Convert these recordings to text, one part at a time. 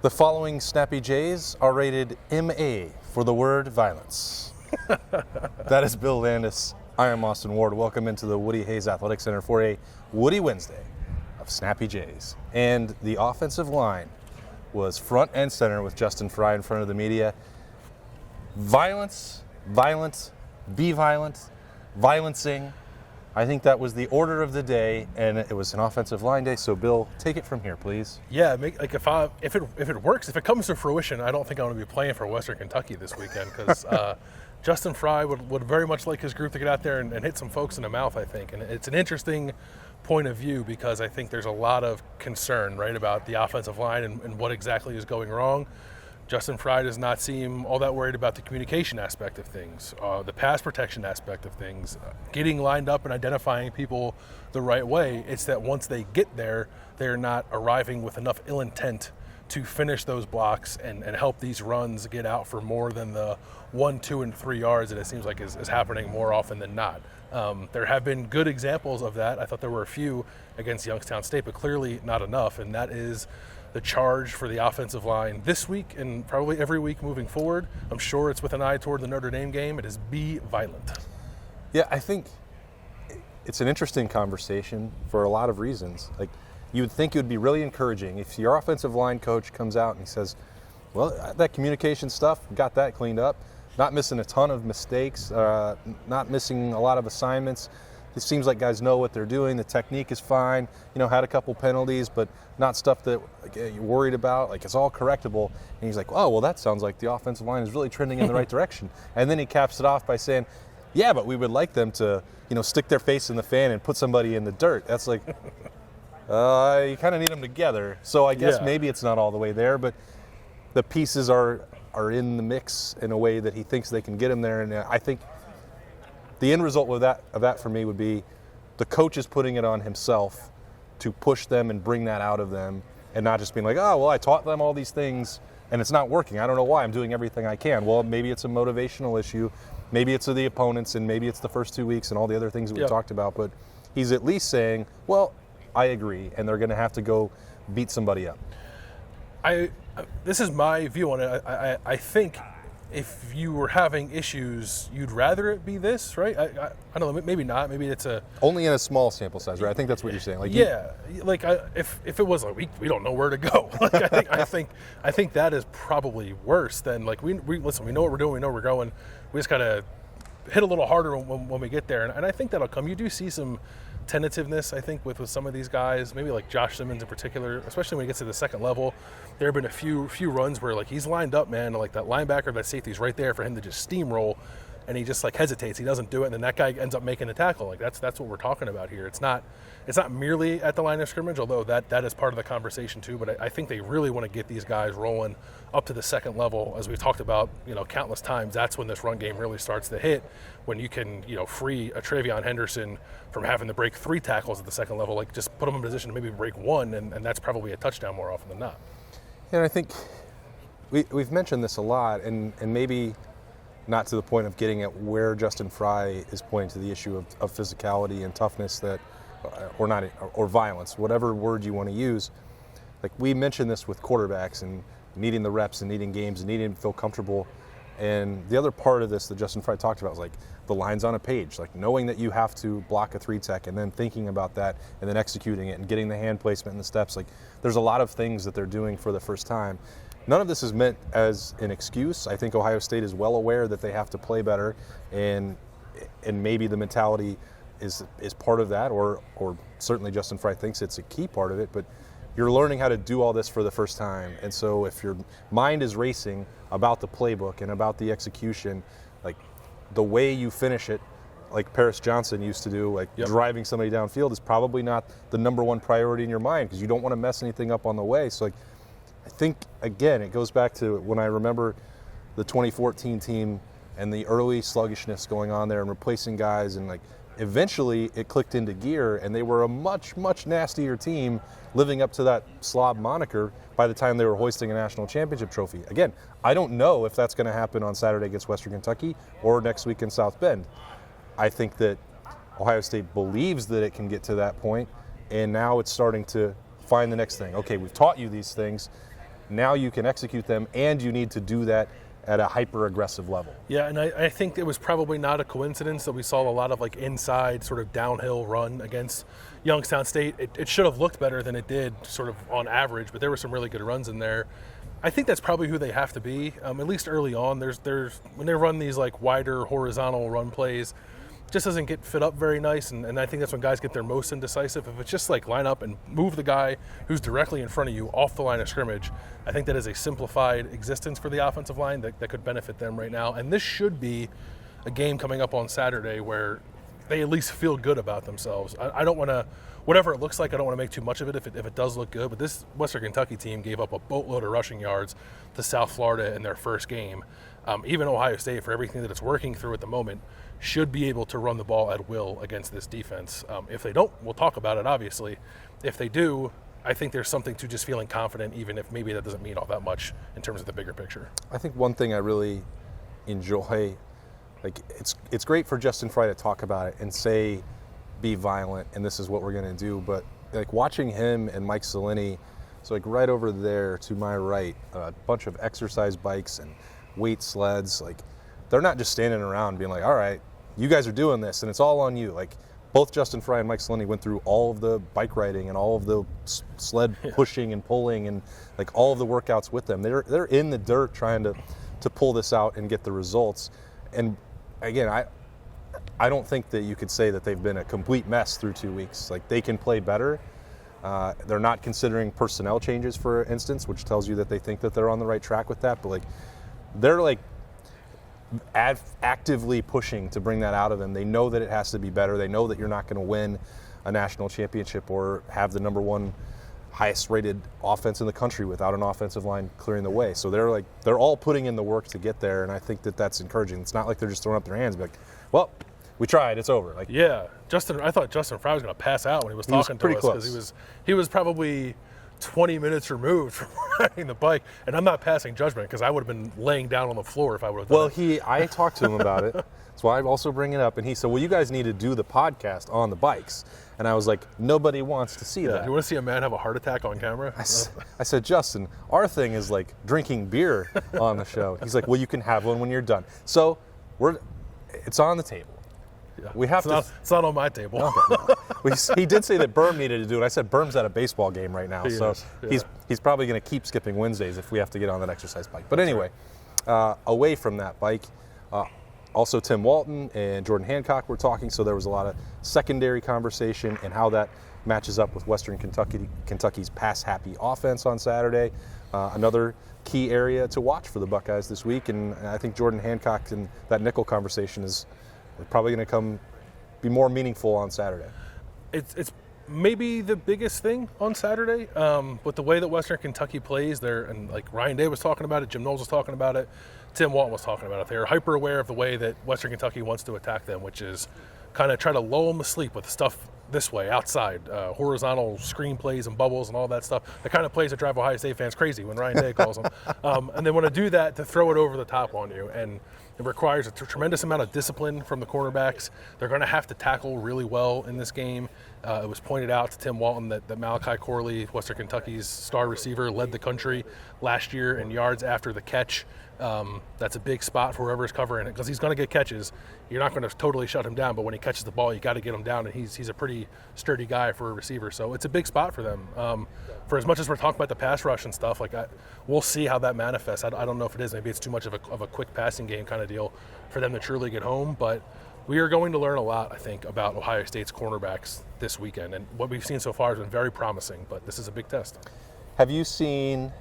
The following Snappy Jays are rated MA for the word violence. That is Bill Landis. I am Austin Ward. Welcome into the Woody Hayes Athletic Center for a Woody Wednesday of Snappy Jays. And the offensive line was front and center with Justin Fry in front of the media. Violence, violent, be violent, violencing. I think that was the order of the day, and it was an offensive line day. So, Bill, take it from here, please. Yeah, if it works, if it comes to fruition, I don't think I'm going to be playing for Western Kentucky this weekend because Justin Fry would very much like his group to get out there and hit some folks in the mouth, I think. And it's an interesting point of view because I think there's a lot of concern, right, about the offensive line and what exactly is going wrong. Justin Fry does not seem all that worried about the communication aspect of things, the pass protection aspect of things, getting lined up and identifying people the right way. It's that once they get there, they're not arriving with enough ill intent to finish those blocks and help these runs get out for more than the 1, 2, and 3 yards that it seems like is happening more often than not. There have been good examples of that. I thought there were a few against Youngstown State, but clearly not enough, and that is the charge for the offensive line this week and probably every week moving forward. I'm sure it's with an eye toward the Notre Dame game. It is be violent. Yeah, I think it's an interesting conversation for a lot of reasons. Like, you would think it would be really encouraging if your offensive line coach comes out and he says, well, that communication stuff, got that cleaned up, not missing a ton of mistakes, not missing a lot of assignments. It seems like guys know what they're doing. The technique is fine. Had a couple penalties, but not stuff that you're worried about. Like, it's all correctable. And he's like, oh, well, that sounds like the offensive line is really trending in the right direction. And then he caps it off by saying, yeah, but we would like them to, stick their face in the fan and put somebody in the dirt. That's like, you kind of need them together. So I guess maybe it's not all the way there, but the pieces are in the mix in a way that he thinks they can get him there. And I think the end result of that for me would be the coach is putting it on himself to push them and bring that out of them and not just being like, oh, well, I taught them all these things and it's not working. I don't know why. I'm doing everything I can. Well, maybe it's a motivational issue. Maybe it's the opponents and maybe it's the first 2 weeks and all the other things that we talked about. But he's at least saying, well, I agree, and they're going to have to go beat somebody up. This is my view on it. I think if you were having issues, you'd rather it be this, right? I don't know, maybe not. Maybe it's only in a small sample size, right? I think that's what you're saying. Like, if it was like we don't know where to go, like I think that is probably worse than like we listen. We know what we're doing. We know where we're going. We just gotta hit a little harder when we get there, and I think that'll come. You do see some tentativeness, I think, with some of these guys, maybe like Josh Simmons in particular, especially when he gets to the second level. There have been a few runs where like he's lined up, man, like that linebacker, that safety's right there for him to just steamroll, and he just like hesitates. He doesn't do it, and then that guy ends up making the tackle. Like that's what we're talking about here. It's not merely at the line of scrimmage, although that is part of the conversation too. But I think they really want to get these guys rolling up to the second level, as we've talked about, countless times. That's when this run game really starts to hit, when you can, free a Travion Henderson from having to break 3 tackles at the second level. Like, just put him in position to maybe break 1, and that's probably a touchdown more often than not. And I think we've mentioned this a lot, and maybe not to the point of getting at where Justin Fry is pointing to the issue of physicality and toughness or violence, whatever word you want to use. Like, we mentioned this with quarterbacks and needing the reps and needing games and needing to feel comfortable. And the other part of this that Justin Fry talked about was like the lines on a page, like knowing that you have to block a 3-tech and then thinking about that and then executing it and getting the hand placement and the steps. Like, there's a lot of things that they're doing for the first time. None of this is meant as an excuse. I think Ohio State is well aware that they have to play better, and maybe the mentality is part of that, or certainly Justin Fry thinks it's a key part of it, but you're learning how to do all this for the first time. And so if your mind is racing about the playbook and about the execution, like the way you finish it, like Paris Johnson used to do, like driving somebody downfield, is probably not the number one priority in your mind because you don't want to mess anything up on the way. So, like, I think, again, it goes back to when I remember the 2014 team and the early sluggishness going on there and replacing guys, and like eventually it clicked into gear and they were a much, much nastier team living up to that slob moniker by the time they were hoisting a national championship trophy. Again, I don't know if that's going to happen on Saturday against Western Kentucky or next week in South Bend. I think that Ohio State believes that it can get to that point, and now it's starting to find the next thing. Okay, we've taught you these things. Now you can execute them, and you need to do that at a hyper-aggressive level. Yeah, and I think it was probably not a coincidence that we saw a lot of like inside sort of downhill run against Youngstown State. It should have looked better than it did sort of on average, but there were some really good runs in there. I think that's probably who they have to be, at least early on. There's when they run these like wider horizontal run plays, just doesn't get fit up very nice, and I think that's when guys get their most indecisive. If it's just like line up and move the guy who's directly in front of you off the line of scrimmage, I think that is a simplified existence for the offensive line that could benefit them right now. And this should be a game coming up on Saturday where they at least feel good about themselves. I don't want to, whatever it looks like, I don't want to make too much of it if it does look good, but this Western Kentucky team gave up a boatload of rushing yards to South Florida in their first game. Even Ohio State, for everything that it's working through at the moment, should be able to run the ball at will against this defense. If they don't, we'll talk about it, obviously. If they do, I think there's something to just feeling confident, even if maybe that doesn't mean all that much in terms of the bigger picture. I think one thing I really enjoy, like it's great for Justin Fry to talk about it and say, be violent, and this is what we're going to do. But like watching him and Mike Salini, so like right over there to my right, a bunch of exercise bikes and weight sleds, like they're not just standing around being like, all right, you guys are doing this and it's all on you. Like both Justin Fry and Mike Salini went through all of the bike riding and all of the sled pushing and pulling and like all of the workouts with them. They're in the dirt trying to pull this out and get the results. And again, I don't think that you could say that they've been a complete mess through 2 weeks. Like they can play better. They're not considering personnel changes, for instance, which tells you that they think that they're on the right track with that. But like they're like actively pushing to bring that out of them. They know that it has to be better. They know that you're not going to win a national championship or have the number one highest rated offense in the country without an offensive line clearing the way. So they're all putting in the work to get there, and I think that that's encouraging. It's not like they're just throwing up their hands and be like, well, we tried, it's over. Like, yeah, I thought Justin Fry was going to pass out when he was talking to us because he was probably 20 minutes removed from riding the bike, and I'm not passing judgment because I would have been laying down on the floor if I would have done it. I talked to him about it. That's why I also bring it up, and he said, well, you guys need to do the podcast on the bikes. And I was like, nobody wants to see that. You want to see a man have a heart attack on camera? I said, Justin, our thing is like drinking beer on the show. He's like, well, you can have one when you're done. So it's on the table. Yeah. It's not on my table. Okay, no. He did say that Berm needed to do it. I said Berm's at a baseball game right now, he's probably going to keep skipping Wednesdays if we have to get on that exercise bike. But anyway, away from that bike, also Tim Walton and Jordan Hancock were talking, so there was a lot of secondary conversation and how that matches up with Western Kentucky's pass-happy offense on Saturday. Another key area to watch for the Buckeyes this week, and I think Jordan Hancock and that nickel conversation is probably going to be more meaningful on Saturday. It's maybe the biggest thing on Saturday, with the way that Western Kentucky plays there, and like Ryan Day was talking about it, Jim Knowles was talking about it, Tim Walton was talking about it. They're hyper aware of the way that Western Kentucky wants to attack them, which is kind of try to lull them asleep with stuff this way, outside, horizontal screen plays and bubbles and all that stuff. The kind of plays that drive Ohio State fans crazy when Ryan Day calls them. And they want to do that to throw it over the top on you. And it requires a tremendous amount of discipline from the cornerbacks. They're going to have to tackle really well in this game. It was pointed out to Tim Walton that Malachi Corley, Western Kentucky's star receiver, led the country last year in yards after the catch. That's a big spot for whoever's covering it because he's going to get catches. You're not going to totally shut him down, but when he catches the ball, you got to get him down, and he's a pretty sturdy guy for a receiver. So it's a big spot for them. For as much as we're talking about the pass rush and stuff, we'll see how that manifests. I don't know if it is. Maybe it's too much of a quick passing game kind of deal for them to truly get home, but we are going to learn a lot, I think, about Ohio State's cornerbacks this weekend, and what we've seen so far has been very promising, but this is a big test. Have you seen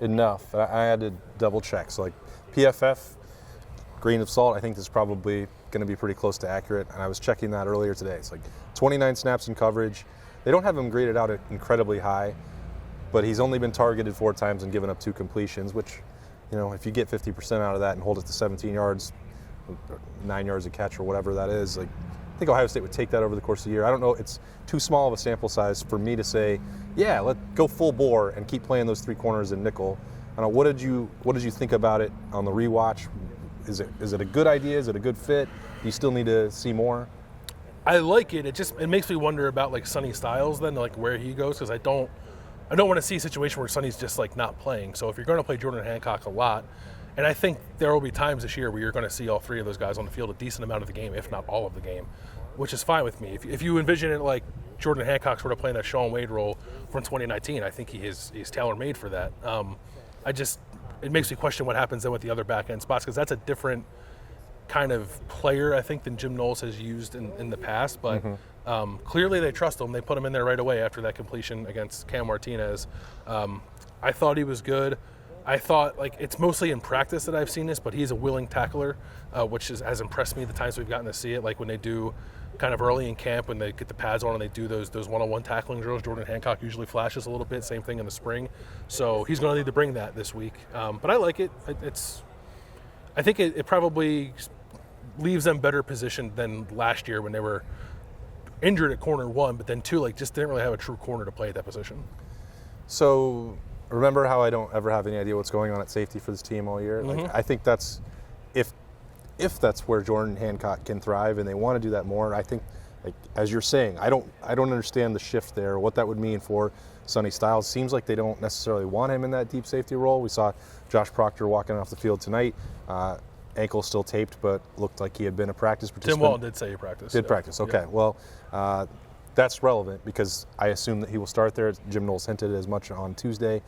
enough? I had to double check. So like PFF, grain of salt, I think this is probably going to be pretty close to accurate, and I was checking that earlier today. It's like 29 snaps in coverage. They don't have him graded out incredibly high, but he's only been targeted 4 times and given up 2 completions, which, if you get 50% out of that and hold it to 17 yards, 9 yards a catch or whatever that is, like, I think Ohio State would take that over the course of the year. I don't know. It's too small of a sample size for me to say, yeah, let's go full bore and keep playing those 3 corners in nickel. I don't know, what did you think about it on the rewatch? Is it a good idea? Is it a good fit? Do you still need to see more? I like it. It makes me wonder about like Sonny Styles then, like where he goes, because I don't I don't want to see a situation where Sonny's just like not playing. So if you're going to play Jordan Hancock a lot, and I think there will be times this year where you're going to see all three of those guys on the field a decent amount of the game, if not all of the game, which is fine with me. If you envision it like Jordan Hancock sort of playing that Shaun Wade role from 2019, I think he's tailor-made for that. It makes me question what happens then with the other back-end spots, because that's a different kind of player, I think, than Jim Knowles has used in the past. But clearly they trust him. They put him in there right away after that completion against Cam Martinez. I thought he was good. I thought, like, it's mostly in practice that I've seen this, but he's a willing tackler, which has impressed me the times we've gotten to see it. Like when they do kind of early in camp, when they get the pads on and they do those one-on-one tackling drills, Jordan Hancock usually flashes a little bit. Same thing in the spring. So he's going to need to bring that this week. But I like it. I think it probably leaves them better positioned than last year when they were injured at corner one, but then two, like, just didn't really have a true corner to play at that position. So remember how I don't ever have any idea what's going on at safety for this team all year? Like, I think that's if that's where Jordan Hancock can thrive, and they want to do that more. I think, like, as you're saying, I don't understand the shift there, what that would mean for Sonny Styles. Seems like they don't necessarily want him in that deep safety role. We saw Josh Proctor walking off the field tonight. Ankle still taped, but looked like he had been a practice participant. Tim Walton did say he practiced. Did practice, okay. Yeah. Well, that's relevant because I assume that he will start there. Jim Knowles hinted as much on Tuesday.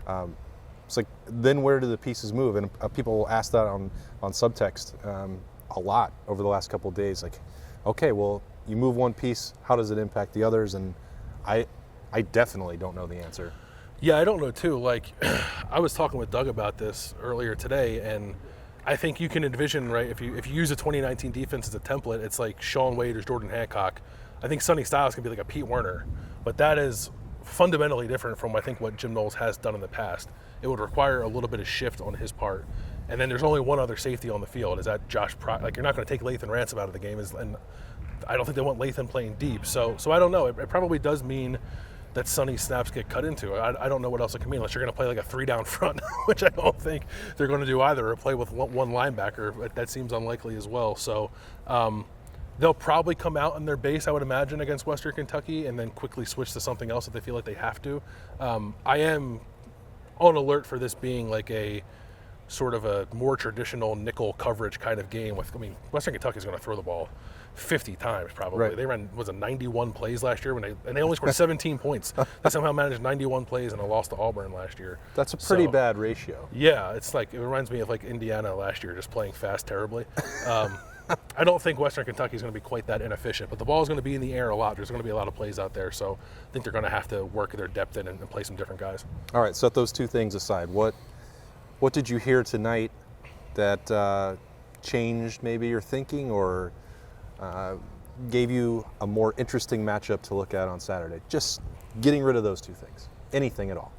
It's like, then where do the pieces move? And people ask that on subtext a lot over the last couple of days. Like, okay, well, you move one piece, how does it impact the others? And I definitely don't know the answer. Yeah, I don't know too. Like, I was talking with Doug about this earlier today, and I think you can envision, right, if you use a 2019 defense as a template, it's like Shaun Wade or Jordan Hancock. I think Sonny Styles can be like a Pete Werner, but that is fundamentally different from, I think, what Jim Knowles has done in the past. It would require a little bit of shift on his part. And then there's only one other safety on the field. Is that Josh Proctor? Like, you're not going to take Lathan Ransom out of the game, and I don't think they want Lathan playing deep. So I don't know. It probably does mean that Sonny's snaps get cut into. I don't know what else it can mean unless you're going to play like a 3-down front, which I don't think they're going to do either, or play with one linebacker. That seems unlikely as well. So they'll probably come out in their base, I would imagine, against Western Kentucky, and then quickly switch to something else if they feel like they have to. I am on alert for this being like a sort of a more traditional nickel coverage kind of game. Western Kentucky's going to throw the ball 50 times probably. Right. They ran 91 plays last year and they only scored 17 points. They somehow managed 91 plays and a loss to Auburn last year. That's a pretty bad ratio. Yeah, it's like, it reminds me of like Indiana last year, just playing fast terribly. I don't think Western Kentucky is going to be quite that inefficient, but the ball is going to be in the air a lot. There's going to be a lot of plays out there, so I think they're going to have to work their depth in and play some different guys. All right, set those two things aside. What did you hear tonight that changed maybe your thinking or gave you a more interesting matchup to look at on Saturday? Just getting rid of those two things. Anything at all?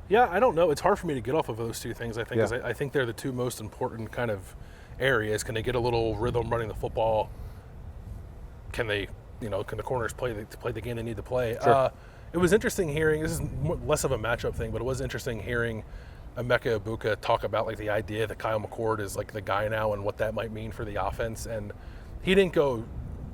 Yeah, I don't know. It's hard for me to get off of those two things, I think. Yeah. I think they're the two most important kind of areas. Can they get a little rhythm running the football? Can the corners play the game they need to play? Sure. It was interesting hearing, this is less of a matchup thing, but it was interesting hearing Emeka Egbuka talk about like the idea that Kyle McCord is like the guy now and what that might mean for the offense. And he didn't go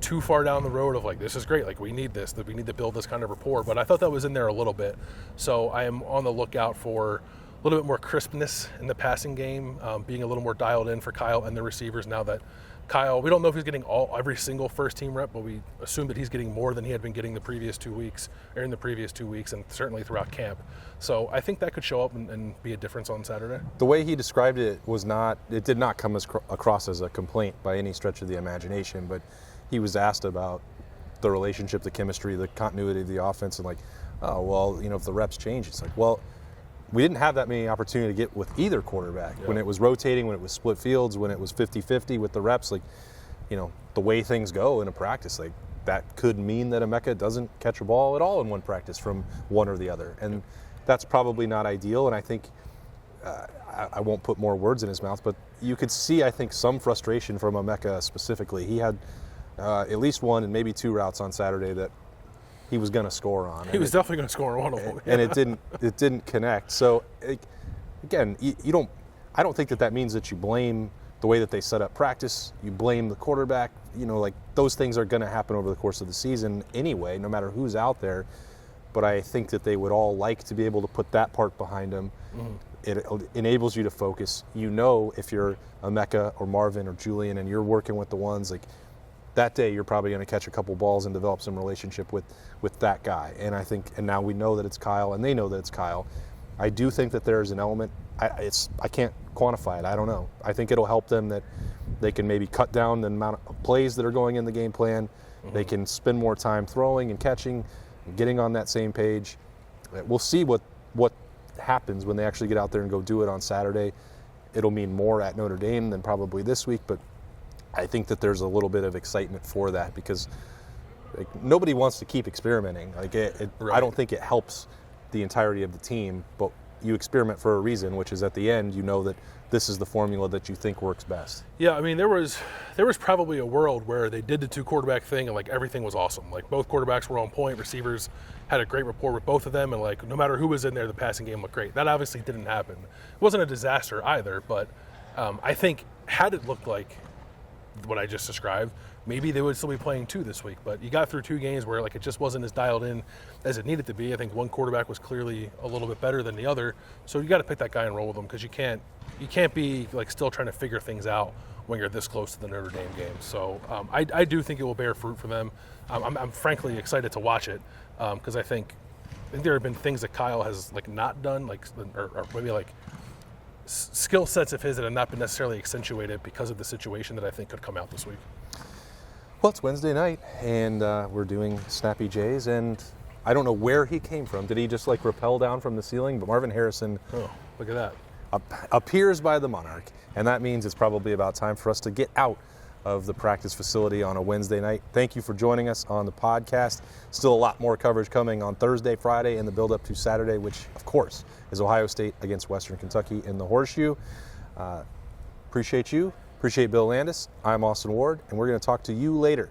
too far down the road of like, this is great, like we need this, that we need to build this kind of rapport. But I thought that was in there a little bit. So I am on the lookout for a little bit more crispness in the passing game, being a little more dialed in for Kyle and the receivers now that Kyle, we don't know if he's getting every single first team rep, but we assume that he's getting more than he had been getting in the previous 2 weeks, and certainly throughout camp. So I think that could show up and be a difference on Saturday. The way he described it did not come across as a complaint by any stretch of the imagination, but he was asked about the relationship, the chemistry, the continuity of the offense, and like, oh, well, if the reps change, it's like, well, we didn't have that many opportunity to get with either quarterback. Yeah. When it was rotating, when it was split fields, when it was 50-50 with the reps, like, the way things go in a practice, like that could mean that Emeka doesn't catch a ball at all in one practice from one or the other. And that's probably not ideal. And I think, I won't put more words in his mouth, but you could see, I think, some frustration from Emeka specifically. He had at least one and maybe two routes on Saturday that he was going to score on. He was definitely going to score on one of them. And it didn't connect. So again, I don't think that means that you blame the way that they set up practice. You blame the quarterback. Like those things are going to happen over the course of the season anyway, no matter who's out there. but I think that they would all like to be able to put that part behind them. It enables you to focus. You know, if you're a Mecca or Marvin or Julian and you're working with the ones, like that day you're probably going to catch a couple balls and develop some relationship with that guy. And I think, and now we know that it's Kyle and they know that it's Kyle. I do think that there's an element, I can't quantify it, I don't know. I think it'll help them that they can maybe cut down the amount of plays that are going in the game plan. They can spend more time throwing and catching and getting on that same page. We'll see what happens when they actually get out there and go do it on Saturday. It'll mean more at Notre Dame than probably this week, but I think that there's a little bit of excitement for that because nobody wants to keep experimenting. Right. I don't think it helps the entirety of the team, but you experiment for a reason, which is at the end you know that this is the formula that you think works best. Yeah, I mean, there was probably a world where they did the 2-quarterback thing and like everything was awesome. Like both quarterbacks were on point, receivers had a great rapport with both of them, and like no matter who was in there, the passing game looked great. That obviously didn't happen. It wasn't a disaster either, but I think had it looked like what I just described, maybe they would still be playing 2 this week. But you got through 2 games where like it just wasn't as dialed in as it needed to be. I think one quarterback was clearly a little bit better than the other, so you got to pick that guy and roll with him because you can't be like still trying to figure things out when you're this close to the Notre Dame game. So I do think it will bear fruit for them. I'm frankly excited to watch it because I think there have been things that Kyle has like not done, like or maybe like skill sets of his that have not been necessarily accentuated because of the situation that I think could come out this week. Well, it's Wednesday night, and we're doing Snappy Jays, and I don't know where he came from. Did he just like rappel down from the ceiling? But Marvin Harrison, oh, look at that, appears by the Monarch, and that means it's probably about time for us to get out of the practice facility on a Wednesday night. Thank you for joining us on the podcast. Still a lot more coverage coming on Thursday, Friday, and the build-up to Saturday, which, of course, is Ohio State against Western Kentucky in the Horseshoe. Appreciate you. Appreciate Bill Landis. I'm Austin Ward, and we're going to talk to you later.